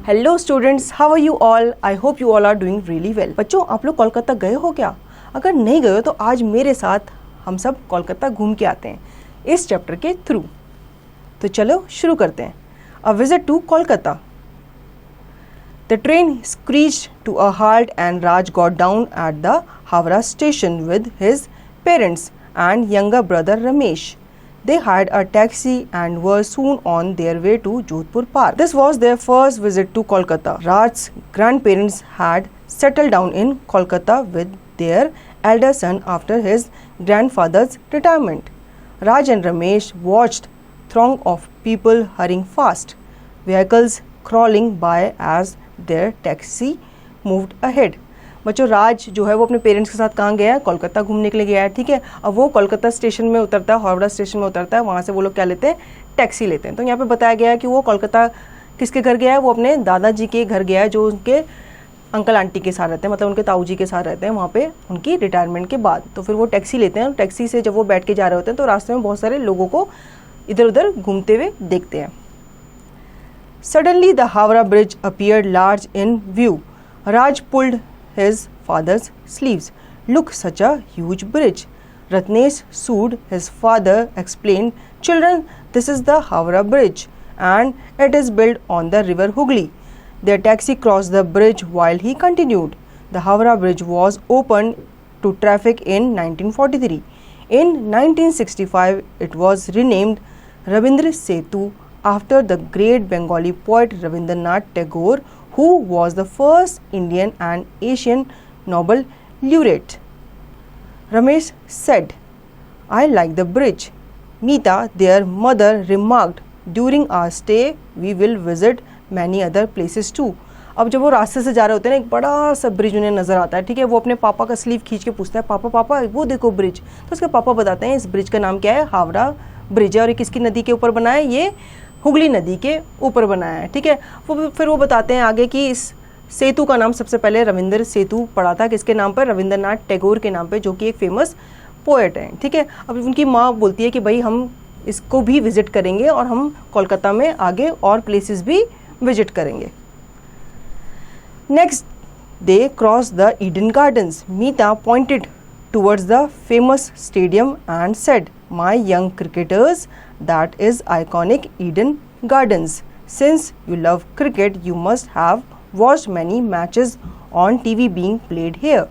Hello students, how are you all? I hope you all are doing really well. बच्चों, आप लोग कोलकाता गए हो क्या? अगर नहीं गए हो तो आज मेरे साथ हम सब कोलकाता घूम के आते हैं इस चैप्टर के थ्रू। तो चलो शुरू करते हैं। A visit to Kolkata. The train screeched to a halt and Raj got down at the Howrah station with his parents and younger brother Ramesh. They hired a taxi and were soon on their way to Jodhpur Park. This was their first visit to Kolkata. Raj's grandparents had settled down in Kolkata with their elder son after his grandfather's retirement. Raj and Ramesh watched throng of people hurrying fast, vehicles crawling by as their taxi moved ahead. बच्चों, राज जो है वो अपने parents के साथ कहाँ गया है? कोलकाता घूमने के लिए गया है। ठीक है, अब वो कोलकाता स्टेशन में उतरता है, हावड़ा स्टेशन में उतरता है। वहाँ से वो लोग क्या लेते हैं? टैक्सी लेते हैं। तो यहाँ पे बताया गया है कि वो कोलकाता किसके घर गया है? वो अपने दादाजी के घर गया है, जो उनके अंकल आंटी के साथ रहते हैं, मतलब उनके ताऊ जी के साथ रहते हैं वहाँ पे उनकी रिटायरमेंट के बाद। तो फिर वो टैक्सी लेते हैं और टैक्सी से जब वो बैठ के जा रहे होते हैं तो रास्ते में बहुत सारे लोगों को इधर उधर घूमते हुए देखते हैं। Suddenly the Howrah bridge appeared large in view. Raj pulled his father's sleeves. Look, such a huge bridge. Ratnesh soothed his father, explained, Children, this is the Howrah bridge and it is built on the river Hooghly. Their taxi crossed the bridge while he continued. The Howrah bridge was opened to traffic in 1943. In 1965, it was renamed Rabindra Setu after the great Bengali poet Rabindranath Tagore, who was the first Indian and Asian Nobel laureate. Ramesh said, I like the bridge. Meeta, their mother, remarked, during our stay, we will visit many other places too. अब जब वो रास्ते से जा रहे होते हैं ना, एक बड़ा सा ब्रिज उन्हें नज़र आता है। ठीक है, वो अपने पापा का स्लीव खींच के पूछता है, पापा पापा वो देखो ब्रिज। तो उसके पापा बताते हैं इस ब्रिज का नाम क्या है? हावड़ा ब्रिज है। और ये किसकी नदी के ऊपर बना है? ये हुगली नदी के ऊपर बनाया है। ठीक है, फिर वो बताते हैं आगे कि इस सेतु का नाम सबसे पहले रविंद्र सेतु पड़ा था। किसके नाम पर? रविंद्रनाथ टैगोर के नाम पे, जो कि एक फेमस पोएट हैं। ठीक है, अब उनकी माँ बोलती है कि भाई हम इसको भी विजिट करेंगे और हम कोलकाता में आगे और प्लेसेस भी विजिट करेंगे। Next they cross the Eden Gardens. Meeta pointed towards the famous stadium and said, My young cricketers, that is iconic Eden Gardens. Since you love cricket, you must have watched many matches on TV being played here.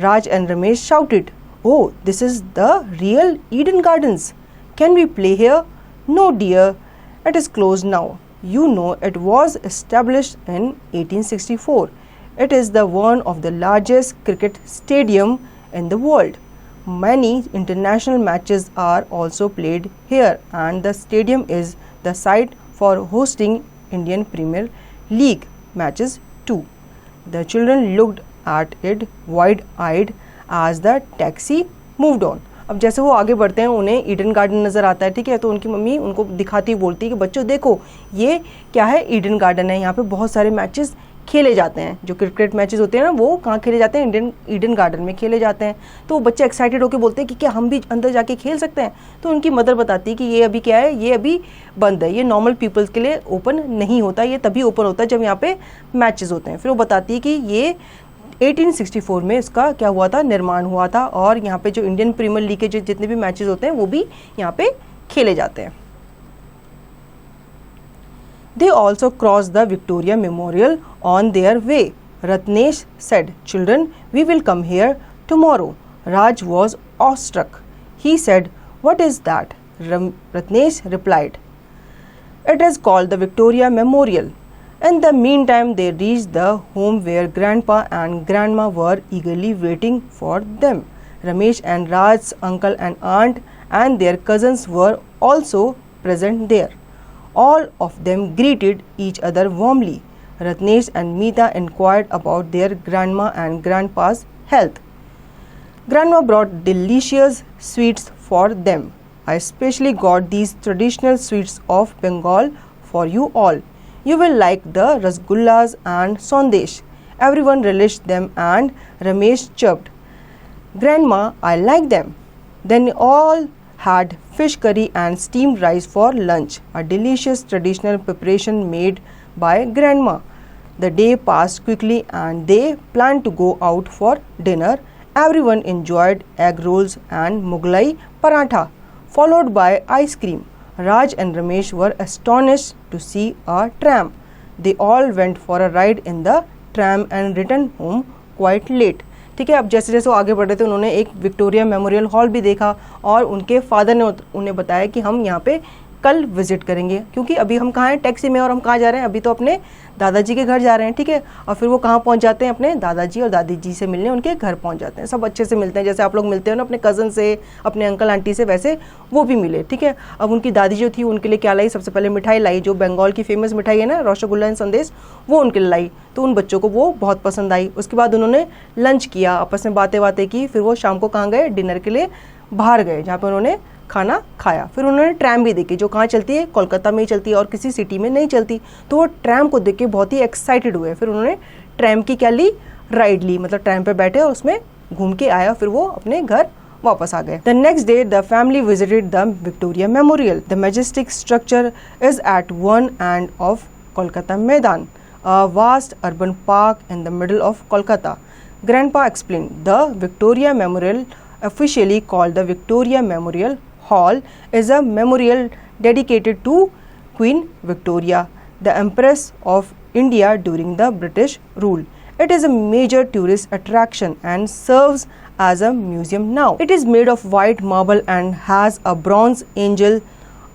Raj and Ramesh shouted, Oh, this is the real Eden Gardens. Can we play here? No dear, it is closed now. You know it was established in 1864. It is the one of the largest cricket stadium in the world. Many international matches are also played here and the stadium is the site for hosting Indian Premier League matches too. The children looked at it wide-eyed as the taxi moved on. अब जैसे वो आगे बढ़ते हैं उन्हें Eden garden नज़र आता है। ठीक है, तो उनकी मम्मी उनको दिखाती बोलती है कि बच्चों देखो ये क्या है? ईडन गार्डन है। यहाँ पे बहुत सारे मैचेस खेले जाते हैं। जो क्रिकेट मैचेस होते हैं ना, वो कहाँ खेले जाते हैं? ईडन गार्डन में खेले जाते हैं। तो वो बच्चे एक्साइटेड होकर बोलते हैं कि क्या हम भी अंदर जाके खेल सकते हैं? तो उनकी मदर बताती है कि ये अभी क्या है? ये अभी बंद है, ये नॉर्मल पीपल्स के लिए ओपन नहीं होता, ये तभी ओपन होता है जब यहाँ पे मैचेस होते हैं। फिर वो बताती है कि ये 1864 में इसका क्या हुआ था? निर्माण हुआ था और यहाँ पे जो इंडियन प्रीमियर लीग के जो जितने भी मैचेस होते हैं वो भी यहाँ पे खेले जाते हैं। They also crossed the Victoria Memorial on their way. Ratnesh said, Children, we will come here tomorrow. Raj was awestruck. He said, What is that? Ratnesh replied, It is called the Victoria Memorial. In the meantime, they reached the home where Grandpa and Grandma were eagerly waiting for them. Ramesh and Raj's uncle and aunt and their cousins were also present there. All of them greeted each other warmly. Ratnesh and Meeta inquired about their grandma and grandpa's health. Grandma brought delicious sweets for them. I especially got these traditional sweets of Bengal for you all. You will like the rasgullas and sandesh. Everyone relished them and Ramesh chirped, Grandma, I like them. Then all had fish curry and steamed rice for lunch, a delicious traditional preparation made by grandma. The day passed quickly and they planned to go out for dinner. Everyone enjoyed egg rolls and Mughlai paratha, followed by ice cream. Raj and Ramesh were astonished to see a tram. They all went for a ride in the tram and returned home quite late. ठीक है, अब जैसे जैसे वो आगे बढ़ रहे थे उन्होंने एक विक्टोरिया मेमोरियल हॉल भी देखा और उनके फादर ने उन्हें बताया कि हम यहाँ पे कल विजिट करेंगे, क्योंकि अभी हम कहाँ हैं, टैक्सी में, और हम कहाँ जा रहे हैं, अभी तो अपने दादाजी के घर जा रहे हैं। ठीक है, और फिर वो कहाँ पहुँच जाते हैं, अपने दादाजी और दादी जी से मिलने उनके घर पहुँच जाते हैं। सब अच्छे से मिलते हैं, जैसे आप लोग मिलते हो ना अपने कज़न से, अपने अंकल आंटी से, वैसे वो भी मिले। ठीक है, अब उनकी दादी जो थी उनके लिए क्या लाई, सबसे पहले मिठाई लाई, जो बंगाल की फेमस मिठाई है ना, रसगुल्ला एंड संदेश, वो उनके लिए लाई, तो उन बच्चों को वो बहुत पसंद आई। उसके बाद उन्होंने लंच किया, आपस में बातें बातें की, फिर वो शाम को कहाँ गए, डिनर के लिए बाहर गए, जहाँ पर उन्होंने खाना खाया। फिर उन्होंने ट्रैम भी देखी, जो कहाँ चलती है, कोलकाता में ही चलती है और किसी सिटी में नहीं चलती, तो वो ट्रैम को देख के बहुत ही एक्साइटेड हुए। फिर उन्होंने ट्रैम की क्या ली, राइड ली, मतलब ट्रैम पे बैठे और उसमें घूम के आया, फिर वो अपने घर वापस आ गए। The next day the family visited the Victoria Memorial. The majestic structure is at one end of Kolkata Maidan, a vast urban park in the middle of Kolkata. Grandpa explained, the Victoria Memorial, officially called the Victoria Memorial Hall, is a memorial dedicated to Queen Victoria, the Empress of India during the British rule. It is a major tourist attraction and serves as a museum now. It is made of white marble and has a bronze angel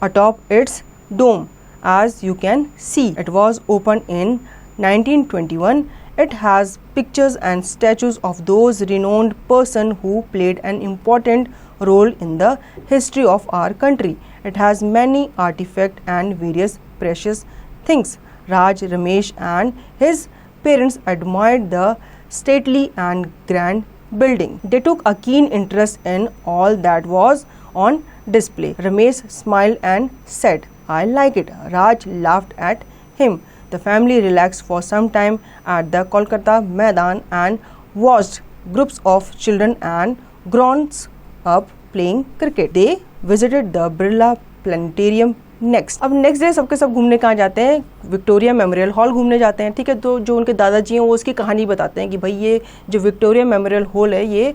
atop its dome, as you can see. It was opened in 1921. It has pictures and statues of those renowned persons who played an important role in the history of our country. It has many artifacts and various precious things. Raj, Ramesh and his parents admired the stately and grand building. They took a keen interest in all that was on display. Ramesh smiled and said, "I like it." Raj laughed at him. The family relaxed for some time at the Kolkata Maidan and watched groups of children and grown-up playing cricket. They visited the Birla Planetarium next. अब next day सबके सब घूमने कहाँ जाते हैं, Victoria memorial hall घूमने जाते हैं। ठीक है, तो जो उनके दादाजी हैं वो उसकी कहानी बताते हैं कि भाई ये जो विक्टोरिया मेमोरियल हॉल है, ये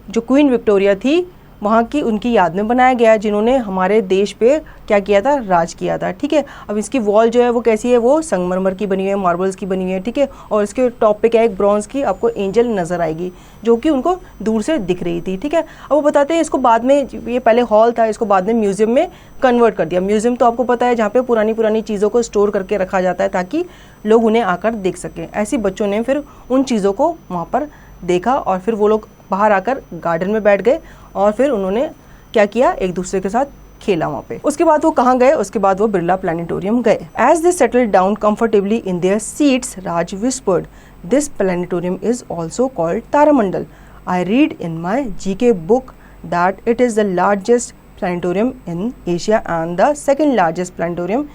जो क्वीन विक्टोरिया थी वहाँ की उनकी याद में बनाया गया है, जिन्होंने हमारे देश पे क्या किया था, राज किया था। ठीक है, अब इसकी वॉल जो है वो कैसी है, वो संगमरमर की बनी हुई है, मार्बल्स की बनी हुई है। ठीक है, और इसके टॉप पे क्या है, एक ब्रॉन्ज की आपको एंजल नजर आएगी, जो कि उनको दूर से दिख रही थी। ठीक है, अब वो बताते हैं इसको बाद में, ये पहले हॉल था, इसको बाद में म्यूजियम में कन्वर्ट कर दिया। म्यूजियम तो आपको पता है जहाँ पे पुरानी चीज़ों को स्टोर करके रखा जाता है ताकि लोग उन्हें आकर देख सकें। ऐसे बच्चों ने फिर उन चीज़ों को वहाँ पर देखा और फिर वो लोग बाहर आकर गार्डन में बैठ गए और फिर उन्होंने क्या किया, एक दूसरे के साथ खेला वहाँ पे। उसके बाद वो कहाँ गए, उसके बाद वो बिरला प्लानिटोरियम गए। As they settled down comfortably in their seats, Raj whispered, this planetarium is also called Taramandal. I read in my GK book that it is the largest planetarium in Asia and the second largest planetarium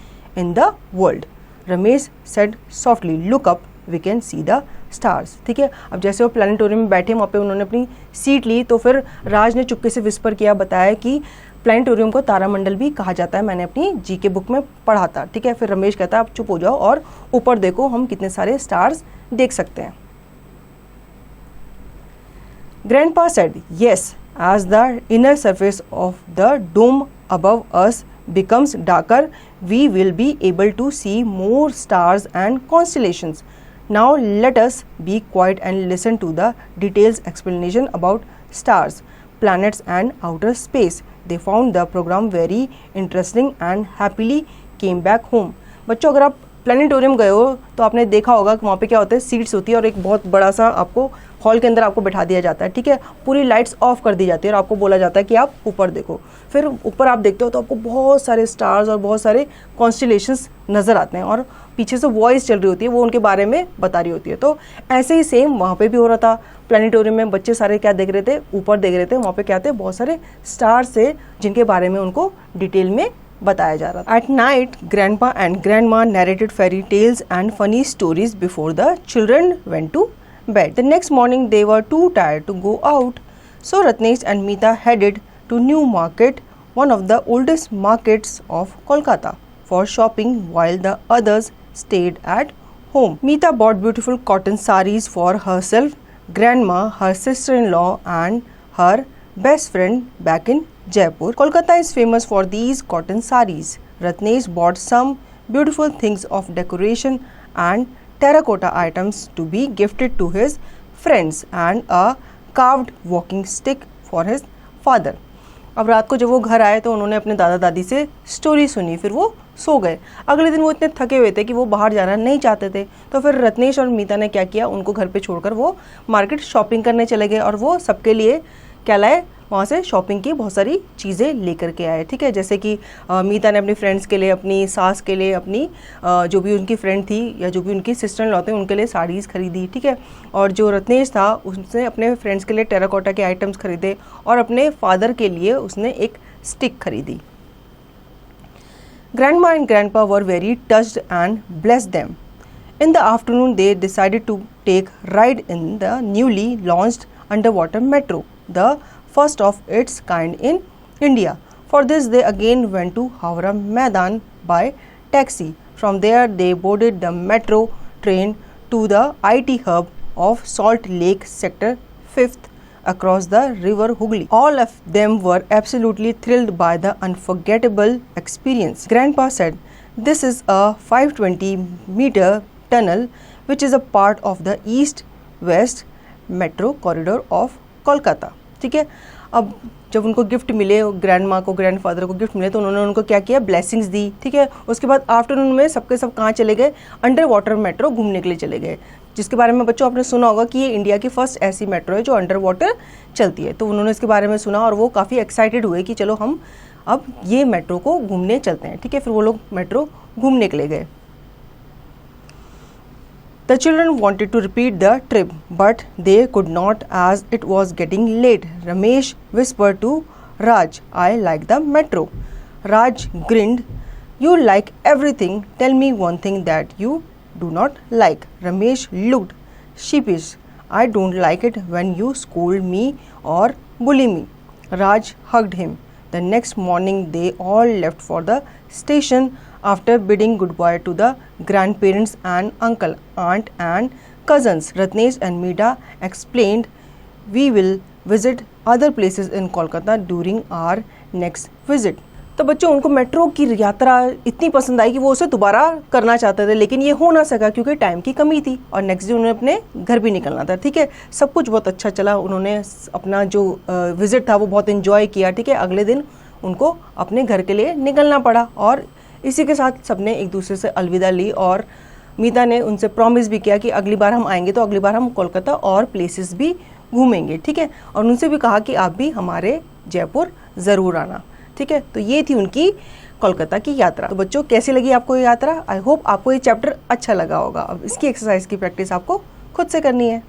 in the world. Ramesh said softly, look up, we can see the stars. ठीक है, अब जैसे वो planetarium में बैठे वहाँ पे उन्होंने अपनी सीट ली तो फिर राज ने चुपके से विस्पर किया, बताया कि प्लानिटोरियम को तारामंडल भी कहा जाता है, मैंने अपनी जीके बुक में पढ़ा था. ठीक है, फिर रमेश कहता है आप चुप हो जाओ और ऊपर देखो हम कितने सारे स्टार्स देख सकते हैं. Grandpa said, yes, as the inner surface of the dome above us becomes darker, we will be able to see more stars and constellations. Now let us be quiet and listen to the detailed explanation about stars, planets and outer space. They found the program very interesting and happily came back home. बच्चों, अगर आप planetarium गए हो तो आपने देखा होगा कि वहाँ पे क्या होता है, सीट्स होती है और एक बहुत बड़ा सा आपको हॉल के अंदर आपको बैठा दिया जाता है. ठीक है, पूरी लाइट्स ऑफ कर दी जाती है और आपको बोला जाता है कि आप ऊपर देखो. फिर ऊपर आप देखते हो तो आपको बहुत सारे स्टार्स और बहुत सारे कॉन्स्टेलेशंस नज़र आते हैं और पीछे से वॉइस चल रही होती है, वो उनके बारे में बता रही होती है. तो ऐसे ही सेम वहाँ पे भी हो रहा था. प्लानिटोरियम में बच्चे सारे क्या देख रहे थे, ऊपर देख रहे थे. वहाँ पे क्या थे, बहुत सारे स्टार्स थे जिनके बारे में उनको डिटेल में बताया जा रहा था. At night, Grandpa and Grandma narrated fairy tales and funny stories before the children went to bed. The next morning, they were too tired to go out, so Ratnesh and Meeta headed to New Market, one of the oldest markets of Kolkata, for shopping, while the others stayed at home. Meeta bought beautiful cotton sarees for herself, grandma, her sister-in-law and her best friend back in Jaipur. Kolkata is famous for these cotton sarees. Ratnesh bought some beautiful things of decoration and terracotta items to be gifted to his friends and a carved walking stick for his father. अब रात को जब वो घर आए तो उन्होंने अपने दादा दादी से स्टोरी सुनी, फिर वो सो गए। अगले दिन वो इतने थके हुए थे कि वो बाहर जाना नहीं चाहते थे, तो फिर रत्नेश और मीता ने क्या किया, उनको घर पे छोड़कर वो मार्केट शॉपिंग करने चले गए और वो सबके लिए क्या लाए, वहाँ से शॉपिंग की बहुत सारी चीज़ें लेकर के आए। ठीक है, जैसे कि मीता ने अपनी फ्रेंड्स के लिए, अपनी सास के लिए, अपनी जो भी उनकी फ्रेंड थी या जो भी उनकी सिस्टर इन लॉ थे उनके लिए साड़ीज़ खरीदी। ठीक है, और जो रत्नेश था उसने अपने फ्रेंड्स के लिए टेराकोटा के आइटम्स खरीदे और अपने फादर के लिए उसने एक स्टिक खरीदी। Grandma and Grandpa were very touched and blessed them. In the afternoon, they decided to take ride in the newly launched underwater metro, the first of its kind in India. For this, they again went to Howrah Maidan by taxi. From there, they boarded the metro train to the IT hub of Salt Lake Sector 5th across the river Hooghly. All of them were absolutely thrilled by the unforgettable experience. Grandpa said, "This is a 520-meter tunnel which is a part of the east-west metro corridor of Kolkata." ठीक है, अब जब उनको gift मिले, grandma को, grandfather को gift मिले, तो उन्होंने उनको क्या किया, ब्लेसिंग्स दी। ठीक है, उसके बाद आफ्टरनून में सबके सब कहाँ चले गए, अंडर वाटर मेट्रो घूमने के लिए चले गए, जिसके बारे में बच्चों आपने सुना होगा कि ये इंडिया की फर्स्ट ऐसी मेट्रो है जो अंडर वाटर चलती है। तो उन्होंने इसके बारे में सुना और वो काफ़ी एक्साइटेड हुए कि चलो हम अब ये मेट्रो को घूमने चलते हैं। ठीक है, फिर वो लोग मेट्रो घूमने के लिए गए। The children wanted to repeat the trip, but they could not as it was getting late. Ramesh whispered to Raj, "I like the metro." Raj grinned. "You like everything. Tell me one thing that you do not like." Ramesh looked sheepish. "I don't like it when you scold me or bully me." Raj hugged him. The next morning they all left for the station after bidding goodbye to the grandparents and uncle, aunt and cousins. Ratnesh and Meeta explained, "We will visit other places in Kolkata during our next visit." तो बच्चों उनको metro की यात्रा इतनी पसंद आई कि वो उसे दोबारा करना चाहते थे, लेकिन ये हो ना सका क्योंकि टाइम की कमी थी और नेक्स्ट डे उन्हें अपने घर भी निकलना था। ठीक है, सब कुछ बहुत अच्छा चला, उन्होंने अपना जो विजिट था वो बहुत इन्जॉय किया। ठीक है, अगले दिन उनको अपने घर के लिए निकलना पड़ा और इसी के साथ सबने एक दूसरे से अलविदा ली और मीता ने उनसे प्रॉमिस भी किया कि अगली बार हम आएंगे तो अगली बार हम कोलकाता और प्लेसेस भी घूमेंगे। ठीक है, और उनसे भी कहा कि आप भी हमारे जयपुर ज़रूर आना। ठीक है, तो ये थी उनकी कोलकाता की यात्रा। तो बच्चों कैसी लगी आपको ये यात्रा? आई होप आपको ये चैप्टर अच्छा लगा होगा। अब इसकी एक्सरसाइज की प्रैक्टिस आपको खुद से करनी है।